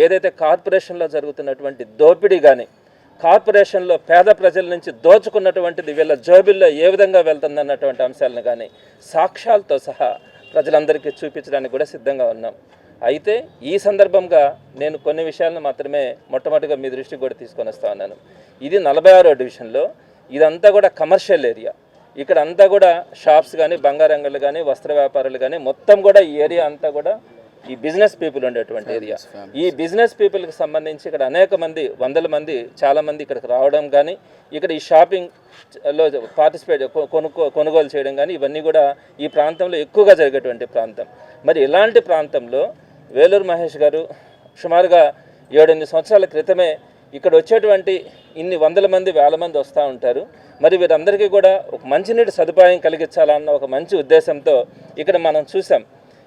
ఏదైతే కార్పొరేషన్లో జరుగుతున్నటువంటి దోపిడీ కానీ, కార్పొరేషన్లో పేద ప్రజల నుంచి దోచుకున్నటువంటిది వీళ్ళ జోబిల్లో ఏ విధంగా వెళ్తుందన్నటువంటి అంశాలను కానీ సాక్ష్యాలతో సహా ప్రజలందరికీ చూపించడానికి కూడా సిద్ధంగా ఉన్నాం. అయితే ఈ సందర్భంగా నేను కొన్ని విషయాలను మాత్రమే మొట్టమొదటిగా మీ దృష్టికి కూడా తీసుకొని వస్తా ఉన్నాను. ఇది 46వ డివిజన్లో, ఇదంతా కూడా కమర్షియల్ ఏరియా. ఇక్కడ అంతా కూడా షాప్స్ కానీ, బంగారంగళ్ళు కానీ, వస్త్ర వ్యాపారులు కానీ, మొత్తం కూడా ఈ ఏరియా అంతా కూడా ఈ బిజినెస్ పీపుల్ ఉండేటువంటి ఏరియా. ఈ బిజినెస్ పీపుల్కి సంబంధించి ఇక్కడ అనేక మంది, వందల మంది, చాలామంది ఇక్కడికి రావడం కానీ, ఇక్కడ ఈ షాపింగ్లో పార్టిసిపేట్ కొనుగోలు చేయడం కానీ, ఇవన్నీ కూడా ఈ ప్రాంతంలో ఎక్కువగా జరిగేటువంటి ప్రాంతం. మరి ఇలాంటి ప్రాంతంలో వేలూరు మహేష్ గారు సుమారుగా 7-8 సంవత్సరాల క్రితమే ఇక్కడ వచ్చేటువంటి ఇన్ని వందల మంది, వేల మంది వస్తూ ఉంటారు. మరి వీరందరికీ కూడా ఒక మంచినీటి సదుపాయం కలిగించాలన్న ఒక మంచి ఉద్దేశంతో ఇక్కడ మనం చూసాం.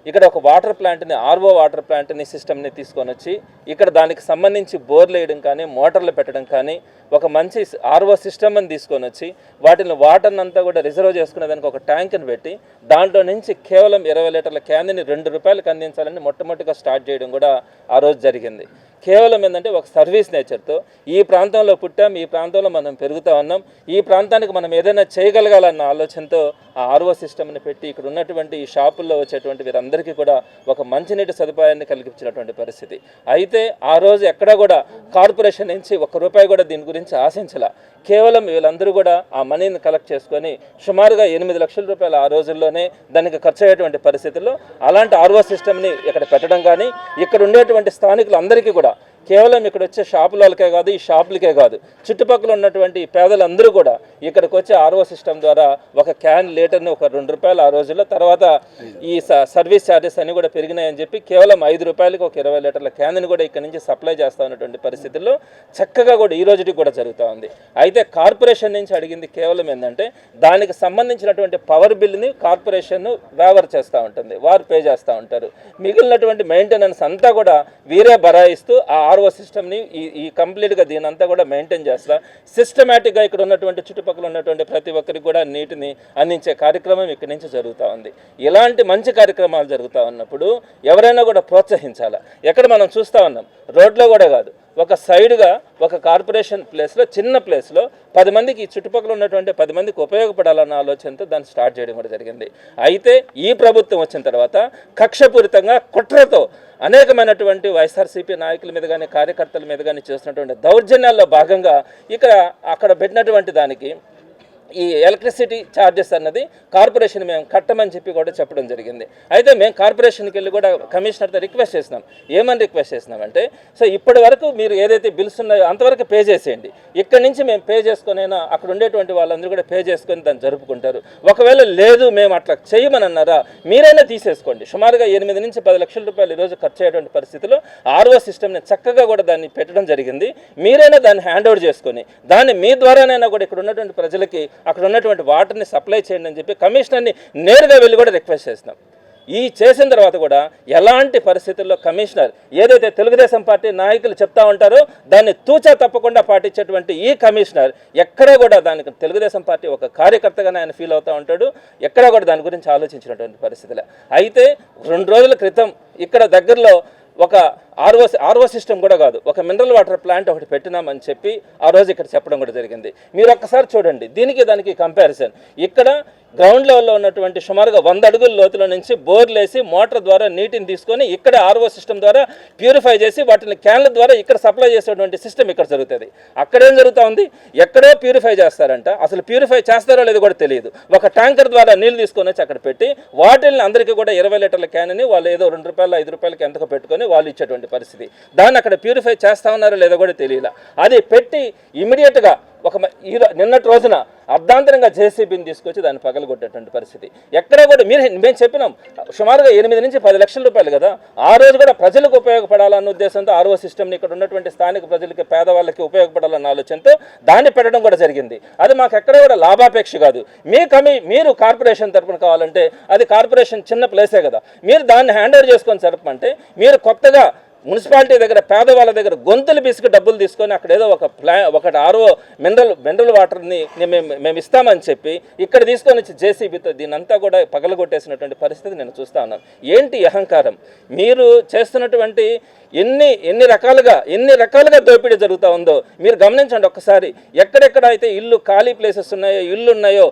ఇక్కడ ఒక వాటర్ ప్లాంట్ని, ఆర్ఓ వాటర్ ప్లాంట్ని సిస్టమ్ని తీసుకొని వచ్చి ఇక్కడ దానికి సంబంధించి బోర్లు వేయడం కానీ, మోటార్లు పెట్టడం కానీ, ఒక మంచి ఆర్ఓ సిస్టమ్ని తీసుకొని వచ్చి వాటిని వాటర్ని అంతా కూడా రిజర్వ్ చేసుకునే దానికి ఒక ట్యాంక్ని పెట్టి దాంట్లో నుంచి కేవలం 20 లీటర్ల క్యాన్ని ₹2 అందించాలని మొట్టమొదటిగా స్టార్ట్ చేయడం కూడా ఆ రోజు జరిగింది. కేవలం ఏంటంటే ఒక సర్వీస్ నేచర్తో ఈ ప్రాంతంలో పుట్టాం, ఈ ప్రాంతంలో మనం పెరుగుతూ ఉన్నాం, ఈ ప్రాంతానికి మనం ఏదైనా చేయగలగాలన్న ఆలోచనతో ఆ ఆర్ఓ సిస్టమ్ని పెట్టి ఇక్కడ ఉన్నటువంటి ఈ షాపుల్లో వచ్చేటువంటి వీరందరికీ కూడా ఒక మంచినీటి సదుపాయాన్ని కలిగించినటువంటి పరిస్థితి. అయితే ఆ రోజు ఎక్కడా కూడా కార్పొరేషన్ నుంచి ₹1 కూడా దీని గురించి ఆశించాల. కేవలం వీళ్ళందరూ కూడా ఆ మనీని కలెక్ట్ చేసుకొని సుమారుగా ₹8 లక్షల ఆ రోజుల్లోనే దానికి ఖర్చు అయ్యేటువంటి పరిస్థితుల్లో అలాంటి ఆర్ఓ సిస్టమ్ని ఇక్కడ పెట్టడం కానీ, ఇక్కడ ఉండేటువంటి స్థానికులందరికీ కూడా కేవలం ఇక్కడ వచ్చే షాపులకే కాదు, ఈ షాపులకే కాదు, చుట్టుపక్కల ఉన్నటువంటి పేదలందరూ కూడా ఇక్కడికి వచ్చే ఆర్ఓ సిస్టమ్ ద్వారా ఒక క్యాన్ లీటర్ని ఒక ₹2 ఆ రోజుల్లో, తర్వాత ఈ సర్వీస్ ఛార్జెస్ అన్నీ కూడా పెరిగినాయని చెప్పి కేవలం ₹5కి ఒక 20 లీటర్ల క్యాన్ని కూడా ఇక్కడ నుంచి సప్లై చేస్తూ ఉన్నటువంటి పరిస్థితుల్లో చక్కగా కూడా ఈ రోజుకి కూడా జరుగుతూ ఉంది. అయితే కార్పొరేషన్ నుంచి అడిగింది కేవలం ఏంటంటే దానికి సంబంధించినటువంటి పవర్ బిల్ని కార్పొరేషన్ వేవర్ చేస్తూ ఉంటుంది, వారు పే చేస్తూ ఉంటారు. మిగిలినటువంటి మెయింటెనెన్స్ అంతా కూడా వీరే బరాయిస్తూ ఆ ఆర్ఓ సిస్టమ్ని ఈ కంప్లీట్గా దీనంతా కూడా మెయింటైన్ చేస్తా సిస్టమేటిక్గా ఇక్కడ ఉన్నటువంటి చుట్టుపక్కల ఉన్నటువంటి ప్రతి ఒక్కరికి కూడా నీటిని అందించే కార్యక్రమం ఇక్కడి నుంచి జరుగుతూ ఉంది. ఇలాంటి మంచి కార్యక్రమాలు జరుగుతూ ఉన్నప్పుడు ఎవరైనా కూడా ప్రోత్సహించాలా. ఎక్కడ మనం చూస్తూ ఉన్నాం, రోడ్లో కూడా కాదు, ఒక సైడ్గా ఒక కార్పొరేషన్ ప్లేస్లో, చిన్న ప్లేస్లో 10 మందికి, ఈ చుట్టుపక్కల ఉన్నటువంటి 10 మందికి ఉపయోగపడాలన్న ఆలోచనతో దాన్ని స్టార్ట్ చేయడం కూడా జరిగింది. అయితే ఈ ప్రభుత్వం వచ్చిన తర్వాత కక్షపూరితంగా కుట్రతో అనేకమైనటువంటి వైఎస్ఆర్సీపీ నాయకుల మీద కానీ, కార్యకర్తల మీద కానీ చేస్తున్నటువంటి దౌర్జన్యాల్లో భాగంగా అక్కడ పెట్టినటువంటి దానికి ఈ ఎలక్ట్రిసిటీ ఛార్జెస్ అన్నది కార్పొరేషన్ మేము కట్టమని చెప్పి కూడా చెప్పడం జరిగింది. అయితే మేము కార్పొరేషన్కి వెళ్ళి కూడా కమిషనర్తో రిక్వెస్ట్ చేసినాం. ఏమని రిక్వెస్ట్ చేసినామంటే, సో ఇప్పటి వరకు మీరు ఏదైతే బిల్స్ ఉన్నాయో అంతవరకు పే చేసేయండి, ఇక్కడి నుంచి మేము పే చేసుకునైనా అక్కడ ఉండేటువంటి వాళ్ళందరూ కూడా పే చేసుకొని దాన్ని జరుపుకుంటారు. ఒకవేళ లేదు మేము అట్లా చేయమని అన్నారా, మీరైనా తీసేసుకోండి. సుమారుగా 8 నుంచి 10 లక్షల ఈరోజు ఖర్చు అయ్యేటువంటి పరిస్థితిలో ఆర్ఓ సిస్టమ్ని చక్కగా కూడా దాన్ని పెట్టడం జరిగింది. మీరైనా దాన్ని హ్యాండ్ ఓవర్ చేసుకొని దాన్ని మీ ద్వారానైనా కూడా ఇక్కడ ఉన్నటువంటి ప్రజలకి అక్కడ ఉన్నటువంటి వాటర్ని సప్లై చేయండి అని చెప్పి కమిషనర్ని నేరుగా వెళ్ళి కూడా రిక్వెస్ట్ చేస్తున్నాం. ఈ చేసిన తర్వాత కూడా ఎలాంటి పరిస్థితుల్లో కమిషనర్ ఏదైతే తెలుగుదేశం పార్టీ నాయకులు చెప్తా ఉంటారో దాన్ని తూచా తప్పకుండా పాటించేటువంటి ఈ కమిషనర్ ఎక్కడా కూడా దానికి తెలుగుదేశం పార్టీ ఒక కార్యకర్తగానే ఆయన ఫీల్ అవుతూ ఉంటాడు. ఎక్కడా కూడా దాని గురించి ఆలోచించినటువంటి పరిస్థితులే. అయితే 2 రోజుల క్రితం ఇక్కడ దగ్గరలో ఒక ఆర్ఓ సిస్టమ్ కూడా కాదు, ఒక మినరల్ వాటర్ ప్లాంట్ ఒకటి పెట్టినామని చెప్పి ఆ రోజు ఇక్కడ చెప్పడం కూడా జరిగింది. మీరు ఒక్కసారి చూడండి దీనికి దానికి కంపారిజన్. ఇక్కడ గ్రౌండ్ లెవెల్లో ఉన్నటువంటి సుమారుగా 100 అడుగుల లోతుల నుంచి బోర్లు వేసి మోటార్ ద్వారా నీటిని తీసుకొని ఇక్కడ ఆర్ఓ సిస్టమ్ ద్వారా ప్యూరిఫై చేసి వాటిని క్యాన్ల ద్వారా ఇక్కడ సప్లై చేసేటువంటి సిస్టమ్ ఇక్కడ జరుగుతుంది. అక్కడేం జరుగుతూ ఉంది, ఎక్కడో ప్యూరిఫై చేస్తారంట, అసలు ప్యూరిఫై చేస్తారో లేదో కూడా తెలియదు. ఒక ట్యాంకర్ ద్వారా నీళ్ళు తీసుకొని వచ్చి అక్కడ పెట్టి వాటిని అందరికీ కూడా 20 లీటర్ల క్యాన్ని వాళ్ళు ఏదో ₹2 ₹5 ఎంతకో పెట్టుకొని వాళ్ళు ఇచ్చేటువంటి పరిస్థితి. దాన్ని అక్కడ ప్యూరిఫై చేస్తా ఉన్నారో లేదో కూడా తెలియదు. అది పెట్టి ఇమీడియట్గా నిన్నటి రోజున అర్ధాంతరంగా జేసీబీని తీసుకొచ్చి దాన్ని పగలగొట్టేటువంటి పరిస్థితి. ఎక్కడ కూడా మేము చెప్పినాం సుమారుగా 8 నుంచి 10 లక్షల కదా. ఆ రోజు కూడా ప్రజలకు ఉపయోగపడాలన్న ఉద్దేశంతో ఆర్ఓ సిస్టమ్ని ఇక్కడ ఉన్నటువంటి స్థానిక ప్రజలకి, పేదవాళ్ళకి ఉపయోగపడాలన్న ఆలోచనతో దాన్ని పెట్టడం కూడా జరిగింది. అది మాకు ఎక్కడ కూడా లాభాపేక్ష కాదు. మీరు కార్పొరేషన్ తరఫున కావాలంటే అది కార్పొరేషన్ చిన్న ప్లేసే కదా, మీరు దాన్ని హ్యాండ్ ఓవర్ చేసుకొని జరపమంటే మీరు కొత్తగా మున్సిపాలిటీ దగ్గర పేదవాళ్ళ దగ్గర గొంతులు బిసికి డబ్బులు తీసుకొని అక్కడ ఏదో ఒక ఆర్ఓ మినరల్ వాటర్ని మేము ఇస్తామని చెప్పి ఇక్కడ తీసుకొని వచ్చి జేసీబీతో దీన్నంతా కూడా పగలగొట్టేసినటువంటి పరిస్థితి నేను చూస్తూ ఉన్నాను. ఏంటి అహంకారం? మీరు చేస్తున్నటువంటి ఎన్ని రకాలుగా దోపిడీ జరుగుతూ ఉందో మీరు గమనించండి ఒక్కసారి. ఎక్కడెక్కడ అయితే ఇల్లు ఖాళీ ప్లేసెస్ ఉన్నాయో, ఇల్లు ఉన్నాయో,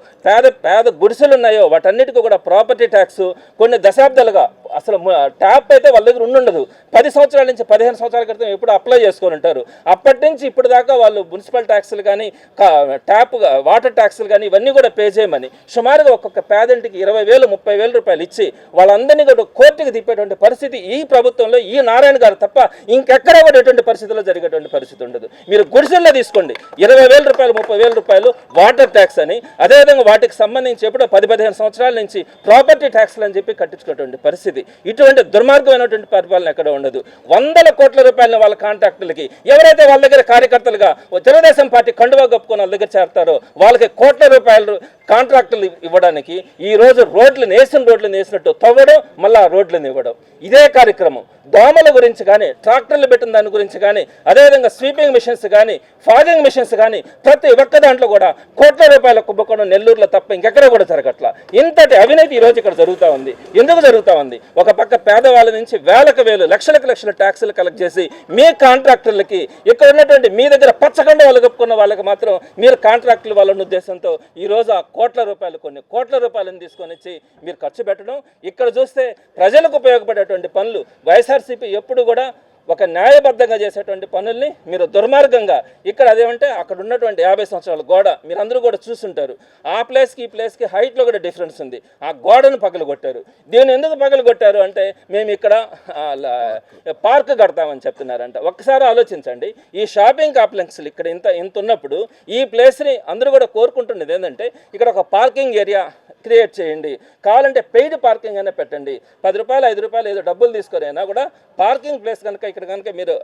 పేద గుడిసెలు ఉన్నాయో వాటన్నిటికీ కూడా ప్రాపర్టీ ట్యాక్స్ కొన్ని దశాబ్దాలుగా అసలు ట్యాప్ అయితే వాళ్ళ దగ్గర ఉండదు. 10 సంవత్సరాల నుంచి 15 సంవత్సరాల క్రితం ఎప్పుడు అప్లై చేసుకొని ఉంటారు. అప్పటి నుంచి ఇప్పుడు దాకా వాళ్ళు మున్సిపల్ ట్యాక్సులు కానీ వాటర్ ట్యాక్సులు కానీ ఇవన్నీ కూడా పే చేయమని సుమారుగా ఒక్కొక్క పేదంటికి 20,000 30,000 రూపాయలు ఇచ్చి వాళ్ళందరినీ కూడా కోర్టుకు తిప్పేటువంటి పరిస్థితి ఈ ప్రభుత్వంలో ఈ నారాయణ గారు తప్ప ఇంకెక్కడ కూడా ఎటువంటి పరిస్థితుల్లో జరిగేటువంటి పరిస్థితి ఉండదు. మీరు గుడిసెల్లో తీసుకోండి, 20,000 రూపాయలు 30,000 రూపాయలు వాటర్ ట్యాక్స్ అని, అదేవిధంగా వాటికి సంబంధించి ఎప్పుడో 10-15 సంవత్సరాల నుంచి ప్రాపర్టీ ట్యాక్స్లు అని చెప్పి కట్టించుకున్నటువంటి పరిస్థితి. ఇటువంటి దుర్మార్గమైనటువంటి పరిపాలన ఎక్కడ ఉండదు. 100 కోట్ల రూపాయలను వాళ్ళ కాంట్రాక్టులకి ఎవరైతే వాళ్ళ దగ్గర కార్యకర్తలుగా తెలుగుదేశం పార్టీ కండువా కప్పుకొని వాళ్ళ దగ్గర చేరతారో వాళ్ళకి కోట్ల రూపాయలు కాంట్రాక్టులు ఇవ్వడానికి ఈరోజు రోడ్లు వేసినట్టు తవ్వడం, మళ్ళీ రోడ్లను ఇవ్వడం. ఇదే కార్యక్రమం. దోమల గురించి కానీ, ట్రాక్టర్లు పెట్టిన దాని గురించి కానీ, అదేవిధంగా స్వీపింగ్ మిషన్స్ కానీ, ఫాగింగ్ మిషన్స్ కానీ ప్రతి ఒక్క దాంట్లో కూడా కోట్ల రూపాయల కుంభకోణం నెల్లూరులో తప్ప ఇంకెక్కడ కూడా జరగట్లా. ఇంతటి అవినీతి ఈరోజు ఇక్కడ జరుగుతూ ఉంది. ఎందుకు జరుగుతూ ఉంది? ఒక పక్క పేదవాళ్ళ నుంచి వేలకు లక్షల ట్యాక్సులు కలెక్ట్ చేసి మీ కాంట్రాక్టర్లకి ఇక్కడ ఉన్నటువంటి మీ దగ్గర పచ్చకండ వాళ్ళు కప్పుకున్న వాళ్ళకి మాత్రం మీరు కాంట్రాక్టులు వాళ్ళ ఉద్దేశంతో ఈరోజు ఆ కొన్ని కోట్ల రూపాయలను తీసుకొని వచ్చి మీరు ఖర్చు పెట్టడం. ఇక్కడ చూస్తే ప్రజలకు ఉపయోగపడేటువంటి పనులు వైఎస్ఆర్సీపీ ఎప్పుడు కూడా ఒక న్యాయబద్ధంగా చేసేటువంటి పనుల్ని మీరు దుర్మార్గంగా ఇక్కడ అదేమంటే అక్కడ ఉన్నటువంటి 50 సంవత్సరాల గోడ మీరు అందరూ కూడా చూస్తుంటారు. ఆ ప్లేస్కి ఈ ప్లేస్కి హైట్లో కూడా డిఫరెన్స్ ఉంది. ఆ గోడను పగలగొట్టారు. దీన్ని ఎందుకు పగలగొట్టారు అంటే మేము ఇక్కడ పార్క్ కడతామని చెప్తున్నారంట. ఒక్కసారి ఆలోచించండి. ఈ షాపింగ్ కాంప్లెక్స్లు ఇక్కడ ఇంత ఉన్నప్పుడు ఈ ప్లేస్ని అందరూ కూడా కోరుకుంటున్నది ఏంటంటే ఇక్కడ ఒక పార్కింగ్ ఏరియా క్రియేట్ చేయండి, కావాలంటే పెయిడ్ పార్కింగ్ అయినా పెట్టండి, 10 రూపాయలు 5 రూపాయలు ఏదో డబ్బులు తీసుకొనైనా కూడా పార్కింగ్ ప్లేస్ కనుక ఇక్కడ కనుక మీరు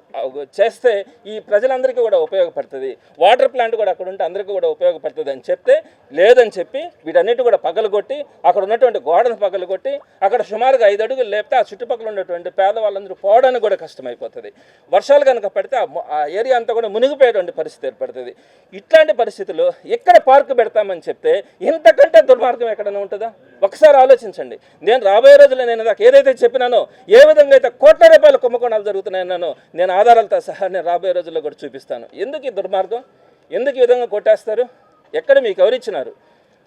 చేస్తే ఈ ప్రజలందరికీ కూడా ఉపయోగపడుతుంది. వాటర్ ప్లాంట్ కూడా అక్కడ ఉంటే అందరికీ కూడా ఉపయోగపడుతుంది అని చెప్తే లేదని చెప్పి వీటన్నిటి కూడా పగలగొట్టి అక్కడ ఉన్నటువంటి గోడను పగలగొట్టి అక్కడ సుమారుగా 5 అడుగులు లేపితే ఆ చుట్టుపక్కల ఉన్నటువంటి పేదవాళ్ళందరూ పోవడానికి కూడా కష్టమైపోతుంది. వర్షాలు కనుక పడితే ఆ ఏరియా అంతా కూడా మునిగిపోయేటువంటి పరిస్థితి ఏర్పడుతుంది. ఇట్లాంటి పరిస్థితుల్లో ఎక్కడ పార్కు పెడతామని చెప్తే ఇంతకంటే దుర్మార్గం ఎక్కడైనా ఉంటుందా? ఒకసారి ఆలోచించండి. నేను రాబోయే రోజుల్లో నేను నాకు ఏదైతే చెప్పినానో, ఏ విధంగా అయితే కోట్ల రూపాయల కుంభకోణాలు జరుగుతున్నాయన్నానో నేను ఆధారాలతో సహా నేను రాబోయే రోజుల్లో కూడా చూపిస్తాను. ఎందుకు ఈ దుర్మార్గం? ఎందుకు ఈ విధంగా కొట్టేస్తారు? ఎక్కడ మీకు ఎవరిచ్చినారు?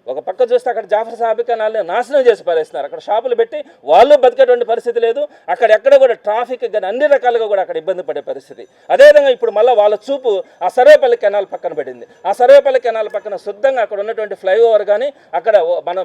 ఒక పక్క చూస్తే అక్కడ జాఫర్ సాబికానాలను నాశనం చేసి పారేస్తున్నారు. అక్కడ షాపులు పెట్టి వాళ్ళు బతికేటువంటి పరిస్థితి లేదు. అక్కడ ఎక్కడ కూడా ట్రాఫిక్ కానీ అన్ని రకాలుగా కూడా అక్కడ ఇబ్బంది పడే పరిస్థితి. అదేవిధంగా ఇప్పుడు మళ్ళీ వాళ్ళ చూపు ఆ సర్వేపల్లి కెనాల్ పక్కన పడింది. ఆ సర్వేపల్లి కెనాల్ పక్కన శుద్ధంగా అక్కడ ఉన్నటువంటి ఫ్లైఓవర్ కానీ అక్కడ మనం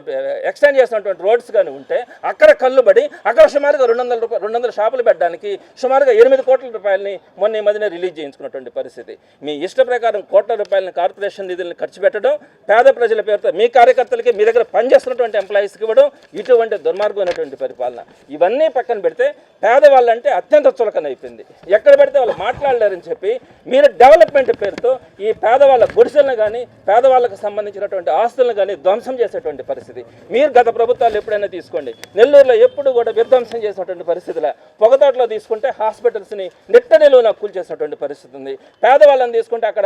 ఎక్స్టెండ్ చేసినటువంటి రోడ్స్ కానీ ఉంటే అక్కడ కళ్ళు పడి అక్కడ సుమారుగా 200 షాపులు పెట్టడానికి సుమారుగా 8 కోట్ల రూపాయలని మొన్న ఈ మధ్యన రిలీజ్ చేయించుకున్నటువంటి పరిస్థితి. మీ ఇష్ట ప్రకారం కోట్ల రూపాయలని కార్పొరేషన్ నిధులను ఖర్చు పెట్టడం, పేద ప్రజల పేరుతో మీ కార్యకర్తలకి మీ దగ్గర పనిచేస్తున్నటువంటి ఎంప్లాయీస్కి ఇవ్వడం, ఇటువంటి దుర్మార్గమైనటువంటి పరిపాలన. ఇవన్నీ పక్కన పెడితే పేదవాళ్ళంటే అత్యంత చులకన అయిపోయింది. ఎక్కడ పెడితే వాళ్ళు మాట్లాడలేరని చెప్పి మీరు డెవలప్మెంట్ పేరుతో ఈ పేదవాళ్ళ గుడిసెలను కానీ పేదవాళ్ళకు సంబంధించినటువంటి ఆస్తులను కానీ ధ్వంసం చేసేటువంటి పరిస్థితి. మీరు గత ప్రభుత్వాలు ఎప్పుడైనా తీసుకోండి, నెల్లూరులో ఎప్పుడు కూడా విధ్వంసం చేసినటువంటి పరిస్థితుల పొగతోటలో తీసుకుంటే హాస్పిటల్స్ని నిట్ట నిలువున కూల్చేసినటువంటి పరిస్థితి ఉంది. పేదవాళ్ళని తీసుకుంటే అక్కడ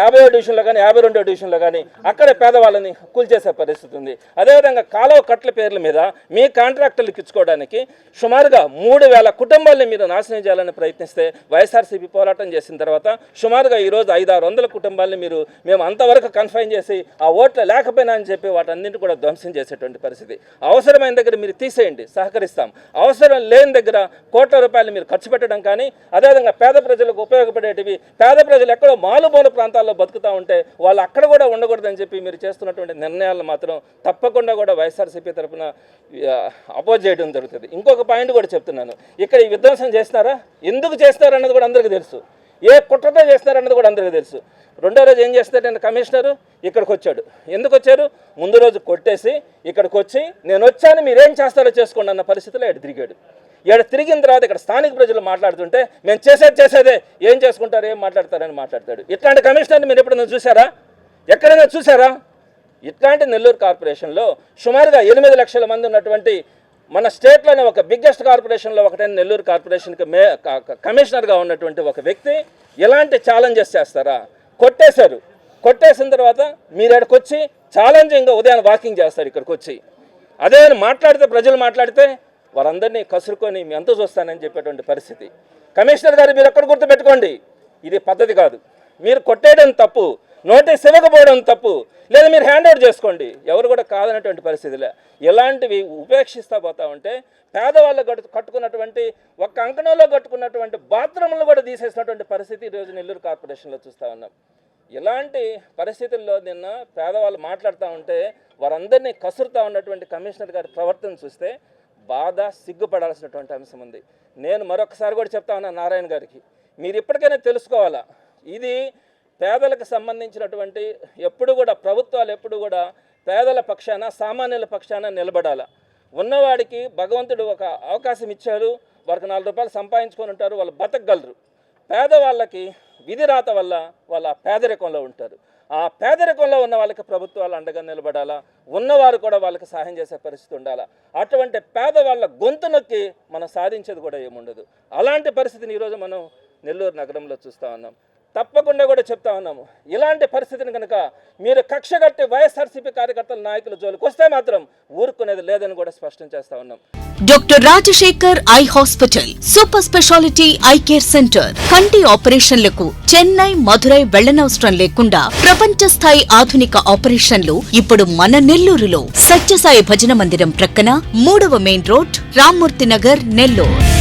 50వ డివిజన్లో కానీ 52వ డివిజన్లో కానీ అక్కడ పేదవాళ్ళని కూల్చేసే పరిస్థితి ఉంది. అదేవిధంగా కాలువ కట్ల పేర్ల మీద మీ కాంట్రాక్టర్లకు ఇచ్చుకోవడానికి సుమారుగా 3,000 కుటుంబాలని మీరు నాశనం చేయాలని ప్రయత్నిస్తే వైఎస్ఆర్సీపీ పోరాటం చేసిన తర్వాత సుమారుగా ఈరోజు 500-600 కుటుంబాలని మేము అంతవరకు కన్ఫైన్ చేసి ఆ ఓట్లు లేకపోయినా అని చెప్పి వాటన్నింటి కూడా ధ్వంసం చేసేటువంటి పరిస్థితి. అవసరమైన దగ్గర మీరు తీసేయండి, సహకరిస్తాం. అవసరం లేని దగ్గర కోట్ల రూపాయలు మీరు ఖర్చు పెట్టడం కానీ, అదేవిధంగా పేద ప్రజలకు ఉపయోగపడేటివి పేద ప్రజలు ఎక్కడో మారుమూల ప్రాంతాల్లో బతుకుతూ ఉంటే వాళ్ళు అక్కడ కూడా ఉండకూడదని చెప్పి మీరు చేస్తున్నటువంటి నిర్ణయాలు మాత్రం తప్పకుండా కూడా వైఎస్ఆర్సీపీ తరఫున అపోజ్ చేయడం జరుగుతుంది. ఇంకొక పాయింట్ కూడా చెప్తున్నాను. ఇక్కడ ఈ విధ్వంసం చేస్తున్నారా, ఎందుకు చేస్తారు అన్నది కూడా అందరికీ తెలుసు. ఏ కుట్రతో చేస్తారన్నది కూడా అందరికీ తెలుసు. రెండో రోజు ఏం చేస్తారు? నేను కమిషనరు ఇక్కడికి వచ్చాడు. ఎందుకు వచ్చారు? ముందు రోజు కొట్టేసి ఇక్కడికి వచ్చి నేను వచ్చాను మీరేం చేస్తారో చేసుకోండి అన్న పరిస్థితిలో ఎడు తిరిగాడు. ఇక్కడ తిరిగిన తర్వాత ఇక్కడ స్థానిక ప్రజలు మాట్లాడుతుంటే మేము చేసేదే ఏం చేసుకుంటారు, ఏం మాట్లాడతారని మాట్లాడతాడు. ఇట్లాంటి కమిషనర్ని మీరు ఎప్పుడైనా చూసారా? ఎక్కడైనా చూసారా? ఇట్లాంటి నెల్లూరు కార్పొరేషన్లో సుమారుగా 8 లక్షల మంది ఉన్నటువంటి మన స్టేట్లోనే ఒక బిగ్గెస్ట్ కార్పొరేషన్లో ఒకటైన నెల్లూరు కార్పొరేషన్కి కమిషనర్గా ఉన్నటువంటి ఒక వ్యక్తి ఎలాంటి ఛాలెంజెస్ చేస్తారా? కొట్టేసిన తర్వాత మీరు ఇక్కడికి వచ్చి ఛాలెంజింగ్గా ఉదయాన్ని వాకింగ్ చేస్తారు. ఇక్కడికి వచ్చి అదే మాట్లాడితే ప్రజలు మాట్లాడితే వారందరినీ కసురుకొని మీ అంత చూస్తానని చెప్పేటువంటి పరిస్థితి. కమిషనర్ గారు మీరు ఎక్కడ గుర్తుపెట్టుకోండి, ఇది పద్ధతి కాదు. మీరు కొట్టేయడం తప్పు, నోటీస్ ఇవ్వకపోవడం తప్పు, లేదా మీరు హ్యాండ్ ఓవర్ చేసుకోండి, ఎవరు కూడా కాదనేటువంటి పరిస్థితులే. ఇలాంటివి ఉపేక్షిస్తూ పోతా ఉంటే పేదవాళ్ళు కట్టుకున్నటువంటి ఒక్క అంకణంలో కట్టుకున్నటువంటి బాత్రూమ్లు కూడా తీసేసినటువంటి పరిస్థితి ఈరోజు నెల్లూరు కార్పొరేషన్లో చూస్తూ ఉన్నాం. ఇలాంటి పరిస్థితుల్లో నిన్న పేదవాళ్ళు మాట్లాడుతూ ఉంటే వారందరినీ కసురుతూ ఉన్నటువంటి కమిషనర్ గారి ప్రవర్తన చూస్తే బాధ, సిగ్గుపడాల్సినటువంటి అంశం ఉంది. నేను మరొకసారి కూడా చెప్తా ఉన్నాను నారాయణ గారికి, మీరు ఇప్పటికైనా తెలుసుకోవాలా, ఇది పేదలకు సంబంధించినటువంటి ఎప్పుడు కూడా ప్రభుత్వాలు ఎప్పుడు కూడా పేదల పక్షాన, సామాన్యుల పక్షాన నిలబడాలా. ఉన్నవాడికి భగవంతుడు ఒక అవకాశం ఇచ్చారు, వారికి 4 రూపాయలు సంపాదించుకొని ఉంటారు, వాళ్ళు బతకగలరు. పేదవాళ్ళకి విధి రాత వల్ల వాళ్ళ పేదరికంలో ఉంటారు. ఆ పేదరికంలో ఉన్న వాళ్ళకి ప్రభుత్వాలు అండగా నిలబడాలా, ఉన్నవారు కూడా వాళ్ళకి సహాయం చేసే పరిస్థితి ఉండాలా. అటువంటి పేదవాళ్ళ గొంతు నొక్కి మనం సాధించేది కూడా ఏముండదు. అలాంటి పరిస్థితిని ఈరోజు మనం నెల్లూరు నగరంలో చూస్తూ ఉన్నాం. తప్పకుండా కూడా చెప్తా ఉన్నాము, ఇలాంటి పరిస్థితిని కనుక మీరు కక్ష కట్టి వైఎస్ఆర్సీపీ కార్యకర్తల నాయకుల జోలికి వస్తే మాత్రం ఊరుకునేది లేదని కూడా స్పష్టం చేస్తా ఉన్నాం. Doctor Rajasekhar eye hospital super speciality eye care centre. కంటి ఆపరేషన్లకు చెన్నై, మధురై వెళ్లనవసరం లేకుండా ప్రపంచ స్థాయి ఆధునిక ఆపరేషన్లు ఇప్పుడు మన నెల్లూరులో. సత్యసాయి భజన మందిరం ప్రక్కన 3వ మెయిన్ రోడ్, రామ్మూర్తి నగర్, నెల్లూరు.